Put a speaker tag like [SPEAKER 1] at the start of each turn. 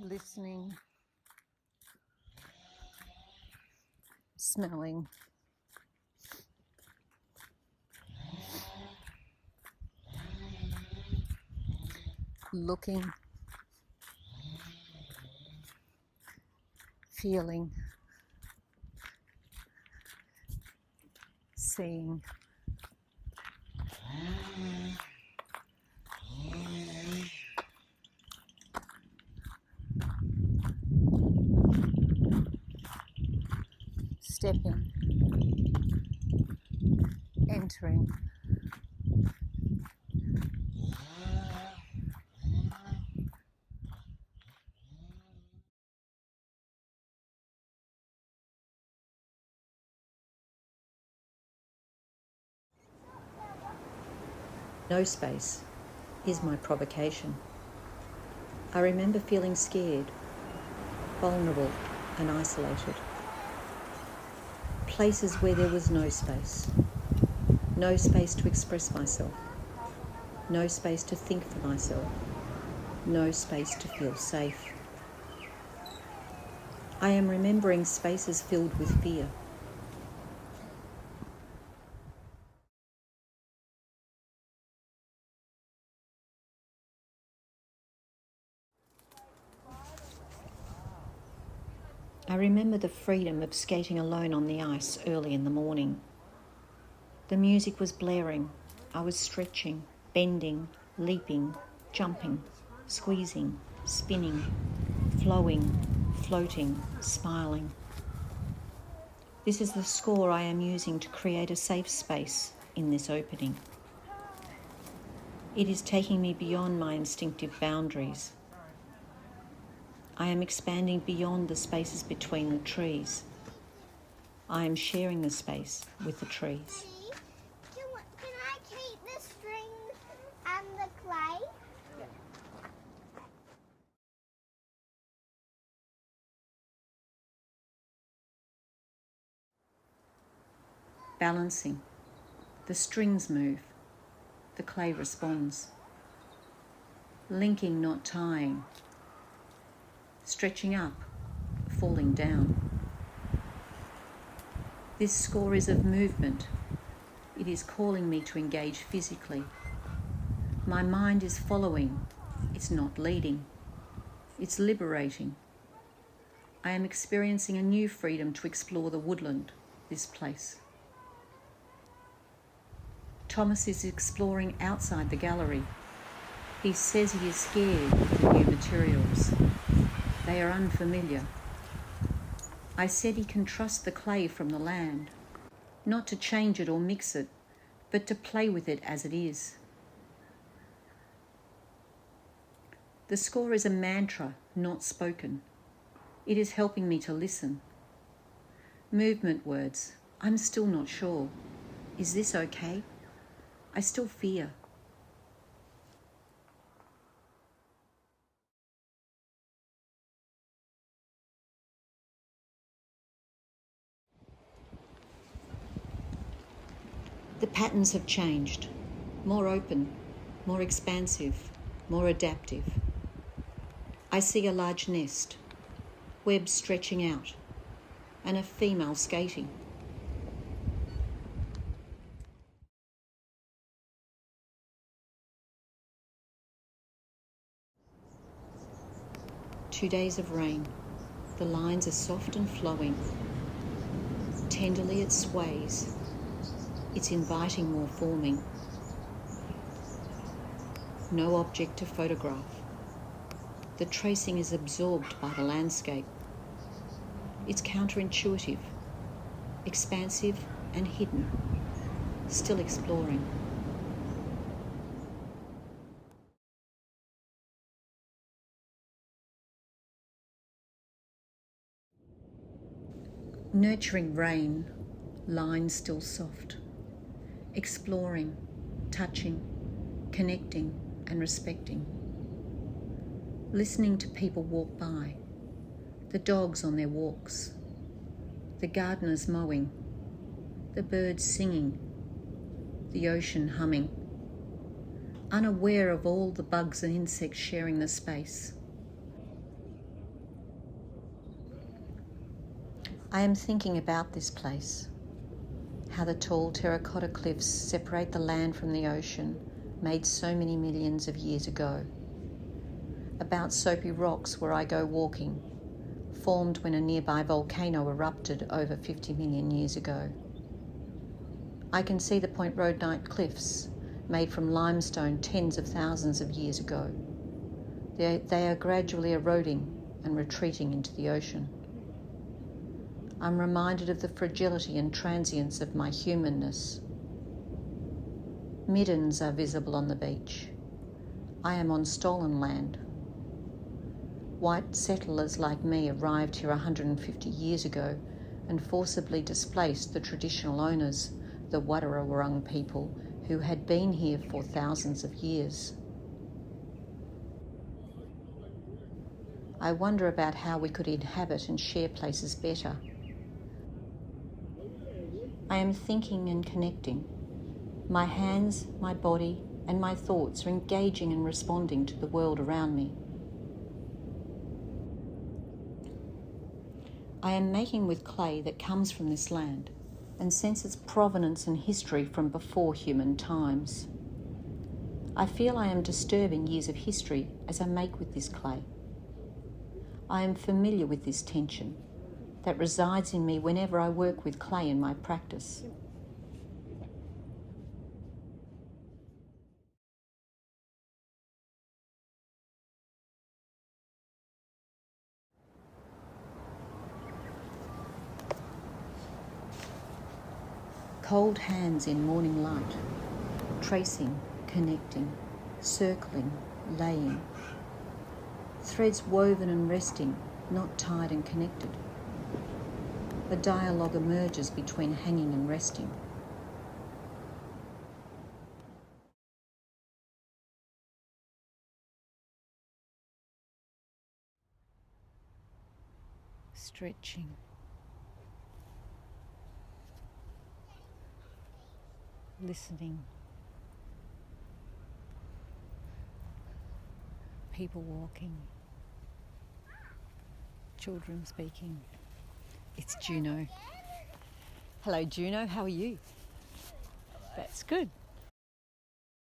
[SPEAKER 1] listening, smelling, looking, feeling, seeing. Stepping, entering,
[SPEAKER 2] No space is my provocation. I remember feeling scared, vulnerable and isolated. Places where there was no space to express myself, no space to think for myself, no space to feel safe. I am remembering spaces filled with fear. I remember the freedom of skating alone on the ice early in the morning. The music was blaring. I was stretching, bending, leaping, jumping, squeezing, spinning, flowing, floating, smiling. This is the score I am using to create a safe space in this opening. It is taking me beyond my instinctive boundaries. I am expanding beyond the spaces between the trees. I am sharing the space with the trees.
[SPEAKER 3] Can I keep the string and the clay?
[SPEAKER 2] Balancing. The strings move. The clay responds. Linking, not tying. Stretching up, falling down. This score is of movement. It is calling me to engage physically. My mind is following. It's not leading. It's liberating. I am experiencing a new freedom to explore the woodland, this place. Tomasz is exploring outside the gallery. He says he is scared of the new materials. They are unfamiliar. I said he can trust the clay from the land, not to change it or mix it, but to play with it as it is. The score is a mantra, not spoken. It is helping me to listen. Movement words. I'm still not sure. Is this okay? I still fear. The patterns have changed. More open, more expansive, more adaptive. I see a large nest, webs stretching out, and a female skating. Two days of rain. The lines are soft and flowing. Tenderly it sways. It's inviting more forming. No object to photograph. The tracing is absorbed by the landscape. It's counterintuitive, expansive and hidden, still exploring. Nurturing rain, lines still soft. Exploring, touching, connecting and respecting. Listening to people walk by, the dogs on their walks, the gardeners mowing, the birds singing, the ocean humming. Unaware of all the bugs and insects sharing the space. I am thinking about this place, how the tall terracotta cliffs separate the land from the ocean, made so many millions of years ago. About soapy rocks where I go walking, formed when a nearby volcano erupted over 50 million years ago. I can see the Point Road Night cliffs, made from limestone tens of thousands of years ago. They are gradually eroding and retreating into the ocean. I'm reminded of the fragility and transience of my humanness. Middens are visible on the beach. I am on stolen land. White settlers like me arrived here 150 years ago and forcibly displaced the traditional owners, the Wadawurrung people, who had been here for thousands of years. I wonder about how we could inhabit and share places better. I am thinking and connecting. My hands, my body, and my thoughts are engaging and responding to the world around me. I am making with clay that comes from this land and sense its provenance and history from before human times. I feel I am disturbing years of history as I make with this clay. I am familiar with this tension that resides in me whenever I work with clay in my practice. Cold hands in morning light, tracing, connecting, circling, laying. Threads woven and resting, not tied and connected. A dialogue emerges between hanging and resting. Stretching. Listening. People walking. Children speaking. It's Juno. Hello Juno, how are you? That's good.